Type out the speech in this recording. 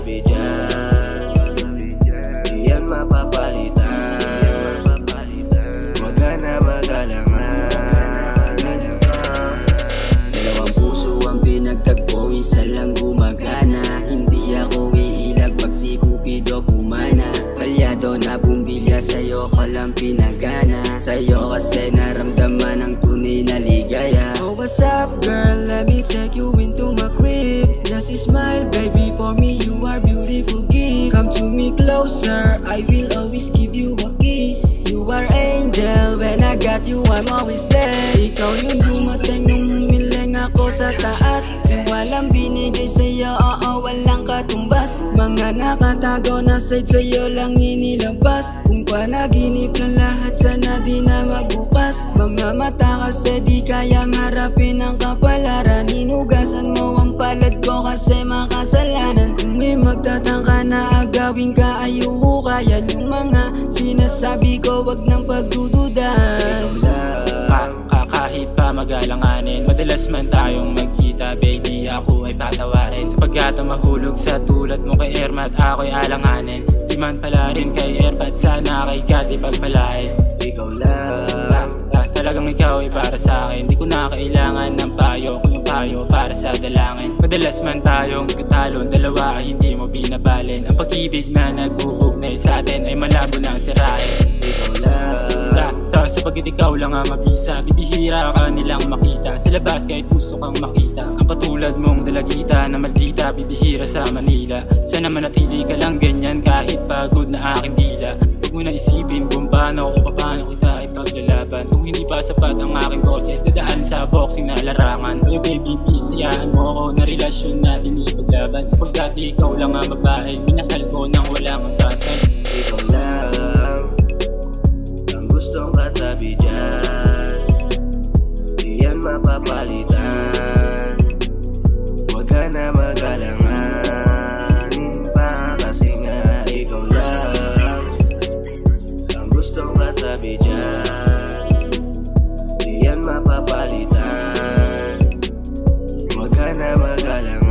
katabi dyan, di yan mapapalitan. Huwag ka na magalangan. Dalawang puso ang pinagtagpo, isa lang gumagana. Hindi ako iilag pag si Cupido pumana. Kalyado na bumbilya, sa'yo ko lang pinagana. Sa'yo kasi naramdaman ang tunay na ligaya. Oh, what's up girl, let me take you into my crib. Just smile baby, for me you are beautiful gift. Come to me closer, I will always give you a kiss. You are angel, when I got you I'm always blessed. Ikaw yung dumating nung humiling ako sa taas. Yung walang binigay sa'yo, oo walang katumbas. Mga nakatago na side sa'yo lang inilabas. Kung panaginip ng lahat sana di na magbukas. Mga mata kasi di kayang harapin ang kapalaran. Hinugasan mo ang palad ko kasi makasalanan. Kung may magtatangka na agawin ka ayoko kaya. Yung mga sinasabi ko wag nang pagdududan. Kahit pa magalanganin, madalas man tayong magkita. Baby ako ay patawarin, sapagkat ang mahulog sa tulad mo kay Ermat ako'y alanganin. Di man pala rin kay Erpat, sana kay Kat ipagpalain. Ikaw lang, talagang ikaw ay para sa akin. Di ko na kailangan ng payo, kung yung payo para sa dalangin. Madalas man tayong katalon, dalawa ay hindi mo binabalin. Ang pag-ibig na nag-uugnay sa atin ay malabo nang sirain. ikaw lang, Sapagkat ikaw lang ang mabisa, bibihira ka nilang makita sa labas kahit gusto kang makita. Ang patulad mong dalagita na maldita, bibihira sa Manila. Sana manatili ka lang ganyan kahit pagod na aking dila. Huwag mo na isipin kung paano kita ipaglalaban. Kung hindi pa sapat ang aking boses, dadaan sa boxing na larangan. Oy baby, bisayaan mo ako na relasyon natin ipaglaban. Sapagkat ikaw lang ang babae, minahal ko nang walang magbasan. ikaw lang ang gustong katabi dyan, di yan mapapalitan. Huwag ka na magalanganin pa kasi nga ikaw lang ang gustong katabi dyan, di yan mapapalitan. Huwag ka na magalanganin.